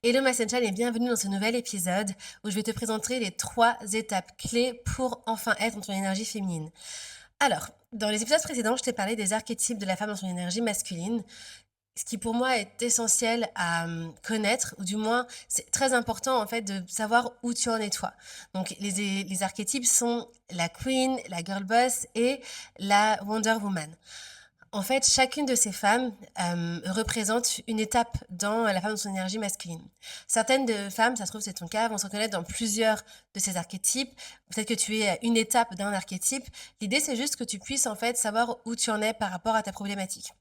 Hello ma Sunshine et bienvenue dans ce nouvel épisode où je vais te présenter les 3 étapes clés pour enfin être dans ton énergie féminine. Alors, dans les épisodes précédents, je t'ai parlé des archétypes de la femme dans son énergie masculine, ce qui pour moi est essentiel à connaître, ou du moins c'est très important en fait de savoir où tu en es toi. Donc les archétypes sont la Queen, la Girl Boss et la Wonder Woman. En fait, chacune de ces femmes représente une étape dans la femme dans son énergie masculine. Certaines de femmes, ça se trouve c'est ton cas, vont se reconnaître dans plusieurs de ces archétypes. Peut-être que tu es à une étape d'un archétype. L'idée, c'est juste que tu puisses en fait savoir où tu en es par rapport à ta problématique.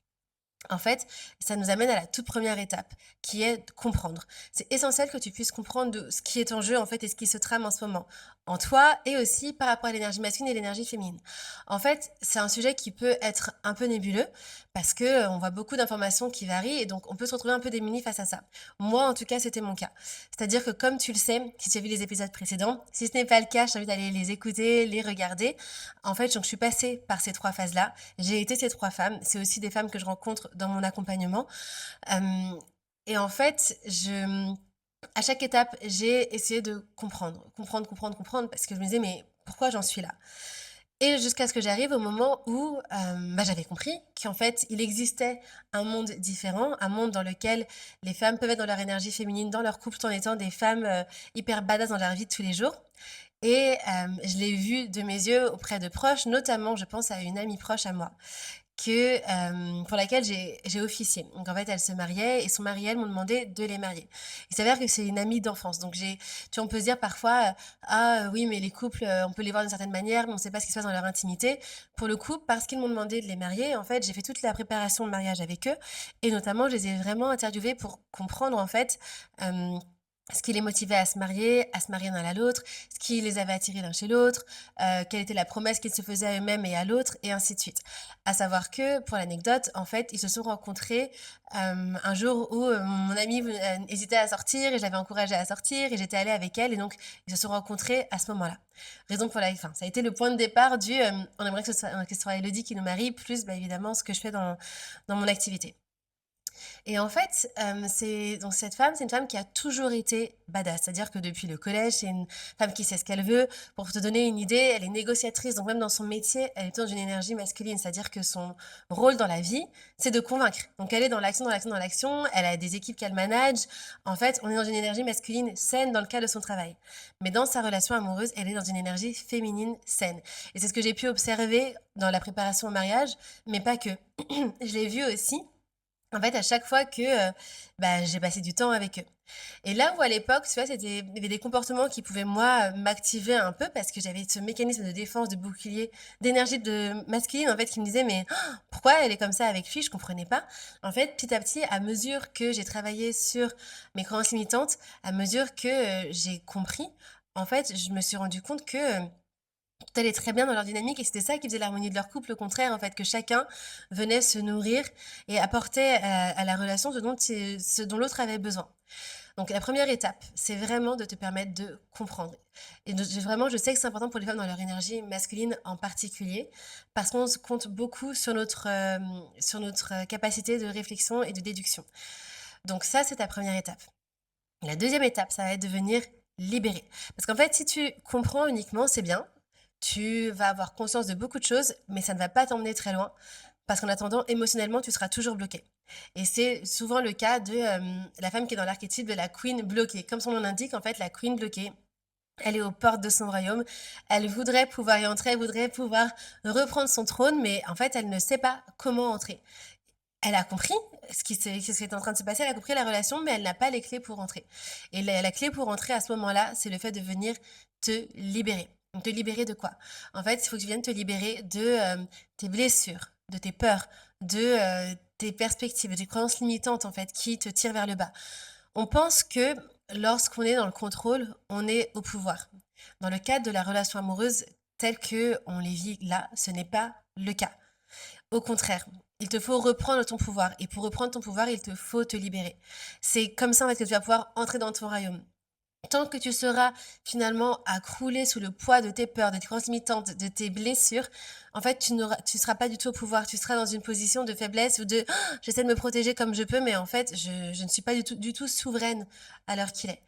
En fait, ça nous amène à la toute première étape, qui est de comprendre. C'est essentiel que tu puisses comprendre ce qui est en jeu, en fait, et ce qui se trame en ce moment, en toi, et aussi par rapport à l'énergie masculine et l'énergie féminine. En fait, c'est un sujet qui peut être un peu nébuleux, parce que on voit beaucoup d'informations qui varient, et donc on peut se retrouver un peu démuni face à ça. Moi, en tout cas, c'était mon cas. C'est-à-dire que, comme tu le sais, si tu as vu les épisodes précédents, si ce n'est pas le cas, je t'invite à aller les écouter, les regarder. En fait, donc, je suis passée par ces 3 phases-là. J'ai été ces 3 femmes. C'est aussi des femmes que je rencontre dans mon accompagnement. Hem et en fait, à chaque étape, j'ai essayé de comprendre parce que je me disais: «Mais pourquoi j'en suis là?» Et jusqu'à ce que j'arrive au moment où, j'avais compris qu'en fait, il existait un monde différent, un monde dans lequel les femmes peuvent être dans leur énergie féminine, dans leur couple, tout en étant des femmes, hyper badass dans leur vie de tous les jours. Et je l'ai vu de mes yeux auprès de proches, notamment je pense à une amie proche à moi pour laquelle j'ai officié. Donc en fait, elle se mariait et son mari et elle m'ont demandé de les marier. Il s'avère que c'est une amie d'enfance. Donc on peut se dire parfois, ah oui, mais les couples, on peut les voir d'une certaine manière, mais on ne sait pas ce qui se passe dans leur intimité. Pour le coup, parce qu'ils m'ont demandé de les marier, en fait, j'ai fait toute la préparation de mariage avec eux et notamment, je les ai vraiment interviewés pour comprendre en fait, hem, ce qui les motivait à se marier l'un à l'autre, ce qui les avait attirés l'un chez l'autre, quelle était la promesse qu'ils se faisaient à eux-mêmes et à l'autre, et ainsi de suite. À savoir que, pour l'anecdote, en fait, ils se sont rencontrés un jour où mon amie hésitait à sortir et je l'avais encouragée à sortir et j'étais allée avec elle et donc ils se sont rencontrés à ce moment-là. Raison pour laquelle, enfin, ça a été le point de départ on aimerait que ce soit Elodie qui nous marie, plus bah, évidemment ce que je fais dans mon activité. Et en fait, cette femme, c'est une femme qui a toujours été badass. C'est-à-dire que depuis le collège, c'est une femme qui sait ce qu'elle veut. Pour te donner une idée, elle est négociatrice, donc même dans son métier, elle est dans une énergie masculine. C'est-à-dire que son rôle dans la vie, c'est de convaincre. Donc elle est dans l'action, dans l'action, dans l'action. Elle a des équipes qu'elle manage. En fait, on est dans une énergie masculine saine dans le cadre de son travail. Mais dans sa relation amoureuse, elle est dans une énergie féminine saine. Et c'est ce que j'ai pu observer dans la préparation au mariage, mais pas que. Je l'ai vu aussi en fait, à chaque fois que, j'ai passé du temps avec eux. Et là où à l'époque, tu vois, il y avait des comportements qui pouvaient moi, m'activer un peu parce que j'avais ce mécanisme de défense, de bouclier, d'énergie de masculine en fait qui me disait: «Mais pourquoi elle est comme ça avec lui?» Je comprenais pas. En fait, petit à petit, à mesure que j'ai travaillé sur mes croyances limitantes, à mesure que, j'ai compris, en fait, je me suis rendu compte que, tout allait très bien dans leur dynamique et c'était ça qui faisait l'harmonie de leur couple, au contraire, en fait, que chacun venait se nourrir et apportait à la relation ce dont l'autre avait besoin. Donc la première étape, c'est vraiment de te permettre de comprendre. Et vraiment, je sais que c'est important pour les femmes dans leur énergie masculine en particulier, parce qu'on se compte beaucoup sur notre capacité de réflexion et de déduction. Donc ça, c'est ta première étape. La deuxième étape, ça va être de venir libérer. Parce qu'en fait, si tu comprends uniquement, c'est bien. Tu vas avoir conscience de beaucoup de choses, mais ça ne va pas t'emmener très loin. Parce qu'en attendant, émotionnellement, tu seras toujours bloqué. Et c'est souvent le cas de la femme qui est dans l'archétype de la queen bloquée. Comme son nom l'indique, en fait, la queen bloquée, elle est aux portes de son royaume. Elle voudrait pouvoir y entrer, elle voudrait pouvoir reprendre son trône, mais en fait, elle ne sait pas comment entrer. Elle a compris ce qui était en train de se passer, elle a compris la relation, mais elle n'a pas les clés pour entrer. Et la clé pour entrer à ce moment-là, c'est le fait de venir te libérer. Donc te libérer de quoi? En fait, il faut que tu viennes te libérer de tes blessures, de tes peurs, de tes perspectives, des croyances limitantes en fait qui te tirent vers le bas. On pense que lorsqu'on est dans le contrôle, on est au pouvoir. Dans le cadre de la relation amoureuse telle que on les vit là, ce n'est pas le cas. Au contraire, il te faut reprendre ton pouvoir. Et pour reprendre ton pouvoir, il te faut te libérer. C'est comme ça en fait que tu vas pouvoir entrer dans ton royaume. Tant que tu seras finalement à crouler sous le poids de tes peurs, de tes croyances limitantes, de tes blessures, en fait, tu seras pas du tout au pouvoir. Tu seras dans une position de faiblesse ou de j'essaie de me protéger comme je peux, mais en fait, je ne suis pas du tout souveraine à l'heure qu'il est.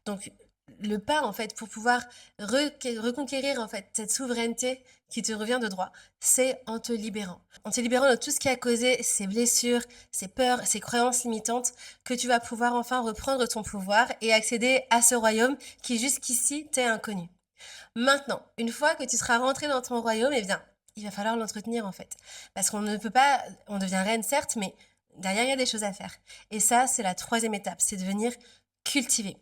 Donc, le pas, en fait, pour pouvoir reconquérir en fait cette souveraineté qui te revient de droit, c'est en te libérant. En te libérant de tout ce qui a causé ces blessures, ces peurs, ces croyances limitantes, que tu vas pouvoir enfin reprendre ton pouvoir et accéder à ce royaume qui jusqu'ici t'est inconnu. Maintenant, une fois que tu seras rentré dans ton royaume, eh bien, il va falloir l'entretenir en fait. Parce qu'on ne peut pas, on devient reine certes, mais derrière il y a des choses à faire. Et ça, c'est la troisième étape, c'est de venir cultiver.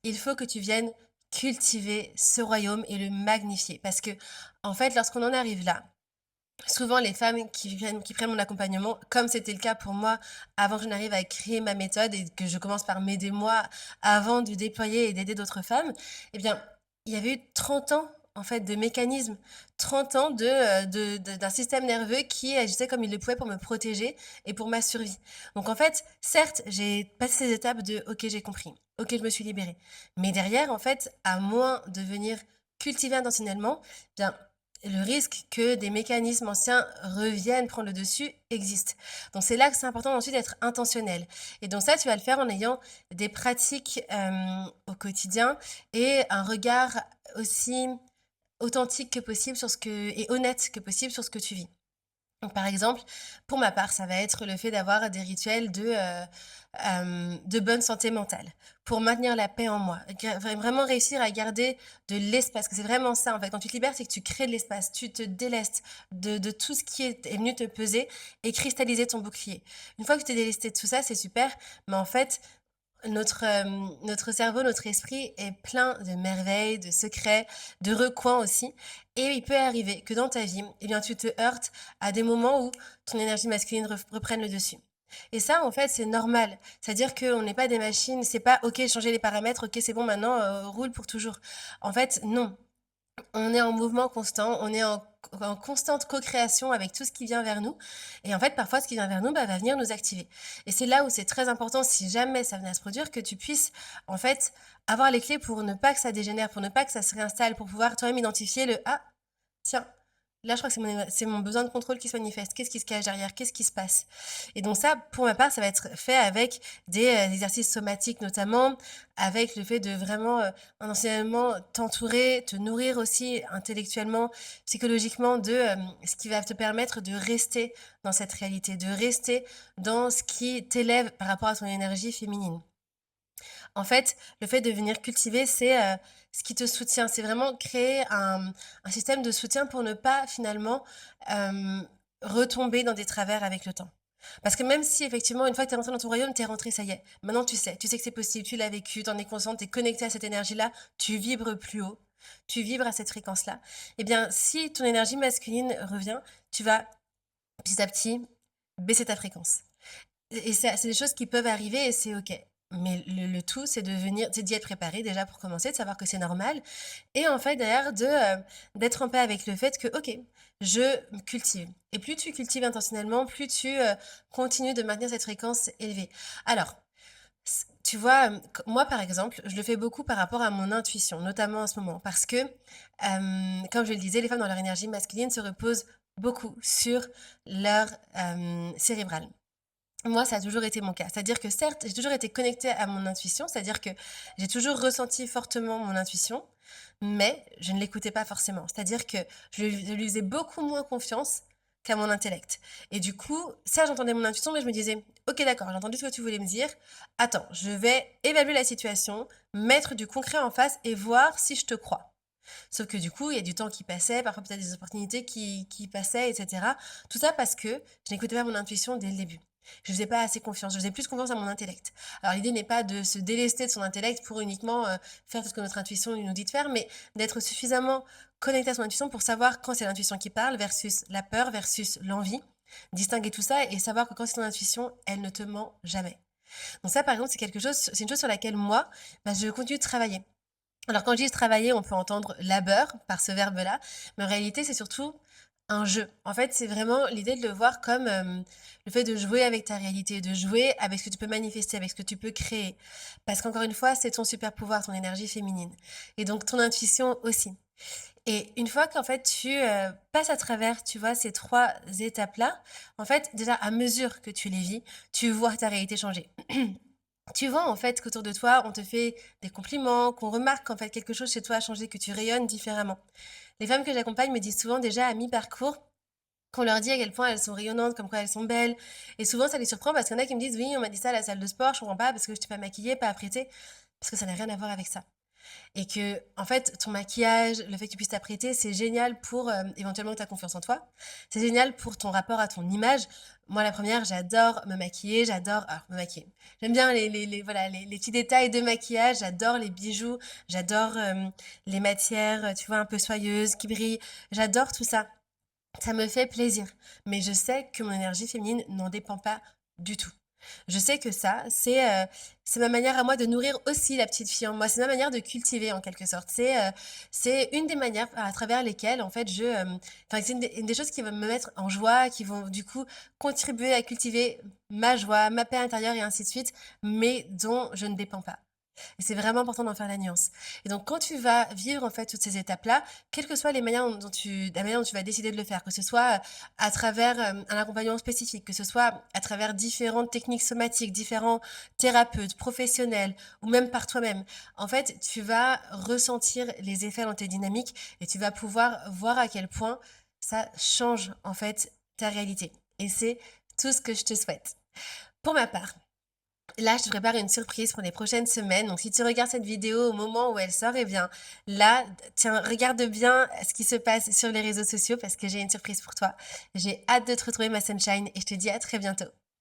Il faut que tu viennes cultiver ce royaume et le magnifier. Parce que, en fait, lorsqu'on en arrive là, souvent, les femmes qui prennent mon accompagnement, comme c'était le cas pour moi avant que je n'arrive à créer ma méthode et que je commence par m'aider moi avant de déployer et d'aider d'autres femmes, eh bien, il y avait eu 30 ans en fait de mécanismes, 30 ans d'un système nerveux qui agissait comme il le pouvait pour me protéger et pour ma survie. Donc en fait, certes, j'ai passé ces étapes de OK, j'ai compris, OK, je me suis libérée. Mais derrière, en fait, à moins de venir cultiver intentionnellement, eh bien, le risque que des mécanismes anciens reviennent prendre le dessus existe. Donc c'est là que c'est important ensuite d'être intentionnel. Et donc ça, tu vas le faire en ayant des pratiques au quotidien et un regard aussi authentique que possible sur ce que et honnête que possible sur ce que tu vis. Donc, par exemple, pour ma part, ça va être le fait d'avoir des rituels de bonne santé mentale, pour maintenir la paix en moi. Vraiment réussir à garder de l'espace, que c'est vraiment ça, en fait. Quand tu te libères, c'est que tu crées de l'espace, tu te délestes de tout ce qui est venu te peser et cristalliser ton bouclier. Une fois que tu t'es délesté de tout ça, c'est super, mais en fait, notre cerveau, notre esprit est plein de merveilles, de secrets, de recoins aussi. Et il peut arriver que dans ta vie, eh bien, tu te heurtes à des moments où ton énergie masculine reprenne le dessus. Et ça, en fait, c'est normal. C'est-à-dire qu'on n'est pas des machines, c'est pas OK, changer les paramètres, OK, c'est bon, maintenant, roule pour toujours. En fait, non. On est en mouvement constant, on est en constante co-création avec tout ce qui vient vers nous. Et en fait, parfois, ce qui vient vers nous, va venir nous activer. Et c'est là où c'est très important, si jamais ça venait à se produire, que tu puisses, en fait, avoir les clés pour ne pas que ça dégénère, pour ne pas que ça se réinstalle, pour pouvoir toi-même identifier le «Ah, tiens, là, je crois que c'est mon besoin de contrôle qui se manifeste. Qu'est-ce qui se cache derrière? Qu'est-ce qui se passe?» Et donc ça, pour ma part, ça va être fait avec des exercices somatiques notamment, avec le fait de vraiment intentionnellement t'entourer, te nourrir aussi intellectuellement, psychologiquement de ce qui va te permettre de rester dans cette réalité, de rester dans ce qui t'élève par rapport à ton énergie féminine. En fait, le fait de venir cultiver, c'est, ce qui te soutient. C'est vraiment créer un système de soutien pour ne pas finalement, retomber dans des travers avec le temps. Parce que même si effectivement une fois que tu es rentré dans ton royaume, tu es rentrée, ça y est. Maintenant tu sais que c'est possible, tu l'as vécu, tu en es consciente, tu es connectée à cette énergie-là, tu vibres plus haut, tu vibres à cette fréquence-là. Eh bien, si ton énergie masculine revient, tu vas petit à petit baisser ta fréquence. Et c'est des choses qui peuvent arriver et c'est OK. Mais le tout, c'est d'y être préparé déjà pour commencer, de savoir que c'est normal et en fait derrière d'être en paix avec le fait que OK, je cultive et plus tu cultives intentionnellement, plus tu, continues de maintenir cette fréquence élevée. Alors, tu vois, moi par exemple, je le fais beaucoup par rapport à mon intuition, notamment en ce moment parce que, comme je le disais, les femmes dans leur énergie masculine se reposent beaucoup sur leur, cérébral. Moi, ça a toujours été mon cas. C'est-à-dire que certes, j'ai toujours été connectée à mon intuition, c'est-à-dire que j'ai toujours ressenti fortement mon intuition, mais je ne l'écoutais pas forcément. C'est-à-dire que je lui faisais beaucoup moins confiance qu'à mon intellect. Et du coup, ça, j'entendais mon intuition, mais je me disais, ok, d'accord, j'ai entendu ce que tu voulais me dire. Attends, je vais évaluer la situation, mettre du concret en face et voir si je te crois. Sauf que du coup, il y a du temps qui passait, parfois peut-être des opportunités qui passaient, etc. Tout ça parce que je n'écoutais pas mon intuition dès le début. Je faisais pas assez confiance, je faisais plus confiance à mon intellect. Alors l'idée n'est pas de se délester de son intellect pour uniquement faire tout ce que notre intuition nous dit de faire, mais d'être suffisamment connecté à son intuition pour savoir quand c'est l'intuition qui parle versus la peur versus l'envie, distinguer tout ça et savoir que quand c'est ton intuition, elle ne te ment jamais. Donc ça, par exemple, c'est une chose sur laquelle moi, je continue de travailler. Alors quand je dis travailler, on peut entendre labeur par ce verbe-là, mais en réalité, c'est surtout un jeu. En fait, c'est vraiment l'idée de le voir comme, le fait de jouer avec ta réalité, de jouer avec ce que tu peux manifester, avec ce que tu peux créer. Parce qu'encore une fois, c'est ton super pouvoir, ton énergie féminine et donc ton intuition aussi. Et une fois qu'en fait tu, passes à travers, tu vois, ces 3 étapes-là, en fait, déjà à mesure que tu les vis, tu vois ta réalité changer. Tu vois, en fait, qu'autour de toi, on te fait des compliments, qu'on remarque qu'en fait quelque chose chez toi a changé, que tu rayonnes différemment. Les femmes que j'accompagne me disent souvent déjà à mi-parcours qu'on leur dit à quel point elles sont rayonnantes, comme quoi elles sont belles. Et souvent, ça les surprend parce qu'il y en a qui me disent: «Oui, on m'a dit ça à la salle de sport, je comprends pas parce que je n'étais pas maquillée, pas apprêtée». Parce que ça n'a rien à voir avec ça. Et que, en fait, ton maquillage, le fait que tu puisses t'apprêter, c'est génial pour éventuellement ta confiance en toi. C'est génial pour ton rapport à ton image. Moi, la première, j'adore me maquiller, j'adore me maquiller. J'aime bien voilà, les petits détails de maquillage, j'adore les bijoux, j'adore les matières, tu vois, un peu soyeuses, qui brillent. J'adore tout ça. Ça me fait plaisir. Mais je sais que mon énergie féminine n'en dépend pas du tout. Je sais que ça, c'est ma manière à moi de nourrir aussi la petite fille en moi. C'est ma manière de cultiver en quelque sorte. C'est une des manières à travers lesquelles en fait enfin c'est une des choses qui va me mettre en joie, qui vont du coup contribuer à cultiver ma joie, ma paix intérieure et ainsi de suite, mais dont je ne dépends pas. Et c'est vraiment important d'en faire la nuance. Et donc, quand tu vas vivre en fait toutes ces étapes-là, quelles que soient les manières la manière dont tu vas décider de le faire, que ce soit à travers un accompagnement spécifique, que ce soit à travers différentes techniques somatiques, différents thérapeutes, professionnels, ou même par toi-même, en fait, tu vas ressentir les effets dans tes dynamiques et tu vas pouvoir voir à quel point ça change en fait ta réalité. Et c'est tout ce que je te souhaite. Pour ma part, là, je te prépare une surprise pour les prochaines semaines. Donc, si tu regardes cette vidéo au moment où elle sort, eh bien, là, tiens, regarde bien ce qui se passe sur les réseaux sociaux parce que j'ai une surprise pour toi. J'ai hâte de te retrouver, ma sunshine, et je te dis à très bientôt.